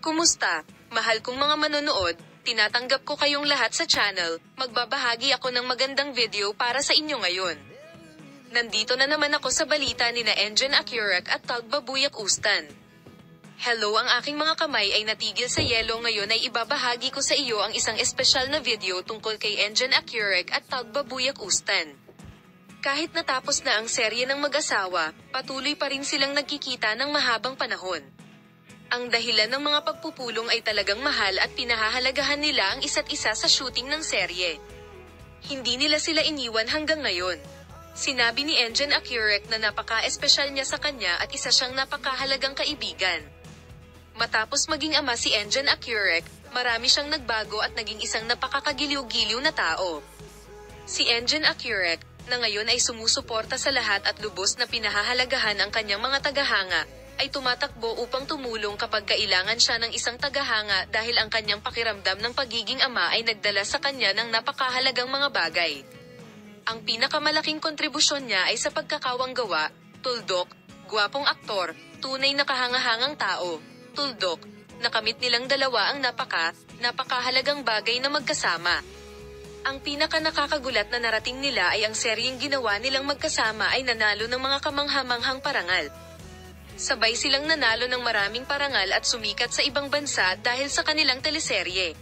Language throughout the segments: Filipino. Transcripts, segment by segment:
Kumusta, mahal kong mga manonood, tinatanggap ko kayong lahat sa channel, magbabahagi ako ng magandang video para sa inyo ngayon. Nandito na naman ako sa balita nina Engin Akyurek at Tagbabuyak Ustan. Hello, ang aking mga kamay ay natigil sa yelo ngayon ay ibabahagi ko sa iyo ang isang espesyal na video tungkol kay Engin Akyurek at Tagbabuyak Ustan. Kahit natapos na ang serye ng mag-asawa, patuloy pa rin silang nagkikita ng mahabang panahon. Ang dahilan ng mga pagpupulong ay talagang mahal at pinahahalagahan nila ang isa't isa sa shooting ng serye. Hindi nila sila iniwan hanggang ngayon. Sinabi ni Engin Akyurek na napaka-espesyal niya sa kanya at isa siyang napakahalagang kaibigan. Matapos maging ama si Engin Akyurek, marami siyang nagbago at naging isang napakakagiliw-giliw na tao. Si Engin Akyurek, na ngayon ay sumusuporta sa lahat at lubos na pinahahalagahan ang kanyang mga tagahanga, ay tumatakbo upang tumulong kapag kailangan siya ng isang tagahanga dahil ang kanyang pakiramdam ng pagiging ama ay nagdala sa kanya ng napakahalagang mga bagay. Ang pinakamalaking kontribusyon niya ay sa pagkakawanggawa, tuldok, gwapong aktor, tunay na kahangahangang tao, tuldok, nakamit nilang dalawa ang napakahalagang bagay na magkasama. Ang pinaka-nakakagulat na narating nila ay ang seryeng ginawa nilang magkasama ay nanalo ng mga kamanghamanghang parangal. Sabay silang nanalo ng maraming parangal at sumikat sa ibang bansa dahil sa kanilang teleserye.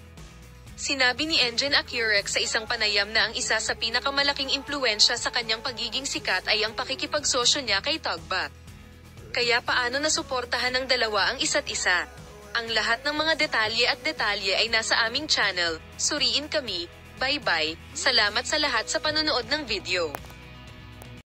Sinabi ni Engin Akyurek sa isang panayam na ang isa sa pinakamalaking impluwensya sa kanyang pagiging sikat ay ang pakikipagsosyo niya kay Tagba. Kaya paano nasuportahan ng dalawa ang isa't isa? Ang lahat ng mga detalye ay nasa aming channel. Suriin kami. Bye-bye. Salamat sa lahat sa panonood ng video.